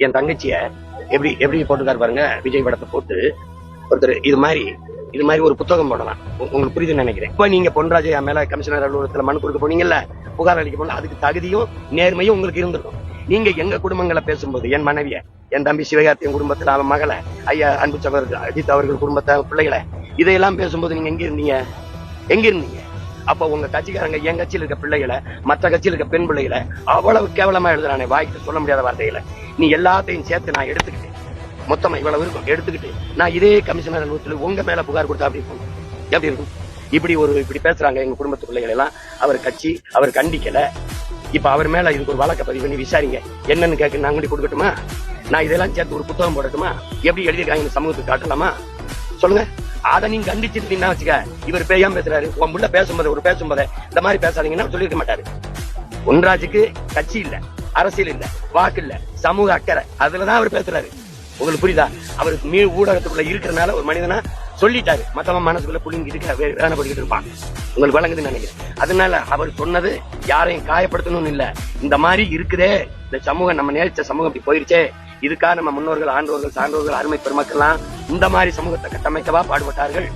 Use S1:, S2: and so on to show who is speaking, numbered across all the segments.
S1: என் தங்கச்சிய எப்படி எப்படி போட்டுக்காரு பாருங்க, விஜய் படத்தை போட்டு ஒருத்தர் இது மாதிரி ஒரு புத்தகம் போடலாம். உங்களுக்கு புரியுதுன்னு நினைக்கிறேன். இப்ப நீங்க பொன்ராஜ் என் மேல கமிஷனர் அலுவலகத்துல மனு கொடுக்க போனீங்கல்ல, புகார் அளிக்க போன, அதுக்கு தகுதியும் நேர்மையும் உங்களுக்கு இருந்திருக்கும். நீங்க எங்க குடும்பங்களை பேசும்போது, என் மனைவிய, என் தம்பி சிவகார்த்தியின் குடும்பத்துல அவன் மகளை, ஐயா அன்பு சகோதரர் அஜித் அவர்கள் குடும்பத்தை பிள்ளைகளை, இதையெல்லாம் பேசும்போது நீங்க எங்க இருந்தீங்க? அப்ப உங்க கட்சிக்காரங்க என் கட்சியில் இருக்க பிள்ளைகளை, மற்ற கட்சியில் இருக்க பெண் பிள்ளைகளை அவ்வளவு கேவலமா எழுதுறானே, வாய்க்கு சொல்ல முடியாத வார்த்தைகளை. நீ எல்லாத்தையும் சேர்த்து நான் எடுத்துக்கிட்டேன், மொத்தமா இவ்வளவு இருக்கும் எடுத்துக்கிட்டு நான் இதே கமிஷனர் அலுவலகத்தில் உங்க மேல புகார் கொடுத்தா எப்படி இருக்கும்? இப்படி பேசுறாங்க எங்க குடும்பத்து பிள்ளைகள் எல்லாம். அவர் கட்சி அவர் கண்டிக்கல. இப்ப அவர் மேல இதுக்கு ஒரு வழக்க பதிவு பண்ணி விசாரிங்க, என்னன்னு கேட்க நான் அங்கடி கொடுக்கட்டுமா? நான் இதெல்லாம் சேர்த்து ஒரு புத்தகம் போடட்டுமா? எப்படி எழுதியிருக்காங்க சமூகத்துக்கு காட்டலாமா? சொல்லுங்க. அதை நீங்க கண்டிச்சுட்டு வச்சுக்க, இவர் பேயாம பேசுறாரு. உன் முள்ள பேசும்போது இந்த மாதிரி பேசாதீங்கன்னா சொல்லிருக்க மாட்டாரு. பொன்ராஜுக்கு கட்சி இல்ல, அரசியல் இல்ல, வாக்கு இல்ல, சமூக அக்கறை, அதுலதான் அவர் பேசுறாரு. உங்களுக்கு புரியுதா? அவருக்கு ஊடகத்துக்குள்ள இருக்கிறனால ஒரு மனிதனா சொல்லிட்டாரு. மத்தவன் மனசுக்குள்ள புள்ளிங்க இருக்க வேதனைப்பட்டு இருப்பான். உங்களுக்கு வழங்குதுன்னு நினைக்கிறேன். அதனால அவர் சொன்னது யாரையும் காயப்படுத்தணும்னு இல்ல. இந்த மாதிரி இருக்குதே இந்த சமூகம், நம்ம நேரிச்ச சமூகம் இப்படி போயிருச்சே, இதுக்காக நம்ம முன்னோர்கள், ஆண்டோர்கள், சான்றோர்கள், அருமை பெருமக்கள்லாம் இந்த மாதிரி சமூகத்தை கட்டமைக்கவா பாடுபட்டார்கள்.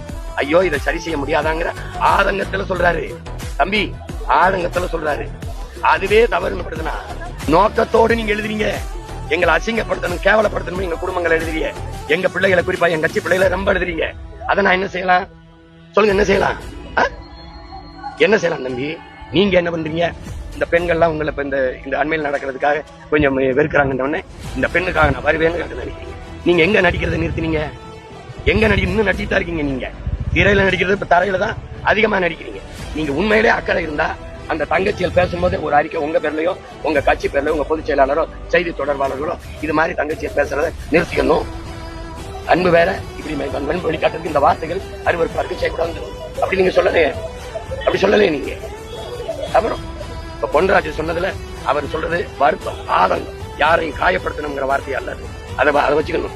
S1: ஐயோ, இதை சரி செய்ய முடியாதாங்கிற ஆதங்கத்துல சொல்றாரு தம்பி, ஆதங்கத்துல சொல்றாரு. அதுவே தவறுன்னு படுதுன்னா, நோக்கத்தோடு நீங்க எழுதுறீங்க, எங்களை அசிங்கப்படுத்தணும், கேவலப்படுத்தணும், எங்க குடும்பங்களை எழுதுறீங்க, எங்க பிள்ளைகளை, குறிப்பா என் கட்சி பிள்ளைகளை ரொம்ப எழுதுறீங்க. அதை நான் என்ன செய்யலாம் சொல்லுங்க? என்ன செய்யலாம்? என்ன செய்யலாம் தம்பி? நீங்க என்ன பண்றீங்க? இந்த பெண்கள்லாம் உங்களை இப்ப இந்த அண்மையில் நடக்கிறதுக்காக கொஞ்சம் வெறுக்கிறாங்கன்னு இந்த பெண்ணுக்காக நான் வருவேன்னு நடிக்கிறீங்க. நீங்க எங்க நடிக்கிறத நிறுத்தினீங்க? எங்க இன்னும் நடிச்சுதான் இருக்கீங்க. நீங்க திரையில நடிக்கிறது இப்ப தரையில தான் அதிகமா நடிக்கிறீங்க. நீங்க உண்மையிலே அக்கறை இருந்தா அந்த தங்கச்சிகள் பேசும்போது ஒரு அறிக்கை உங்க பேர்லயோ, உங்க கட்சி பேர்லயோ, உங்க பொதுச் செயலாளரோ, செய்தி தொடர்பாளர்களோ இது மாதிரி தங்கச்சியை பேசுறத நிறுத்திக்கணும். அன்பு வேற, இப்படி வெளிக்காட்டுறதுக்கு இந்த வார்த்தைகள் அருவருப்பாருக்கு செய்யக்கூடாது. அப்படி நீங்க அப்படி சொல்லலையே நீங்க. அப்புறம் இப்ப பொன்ராஜ் சொன்னதுல அவர் சொல்றது வருத்தம், ஆதங்கம், யாரையும் காயப்படுத்தணுங்கிற வார்த்தையா அல்லது. அதை வச்சுக்கணும்.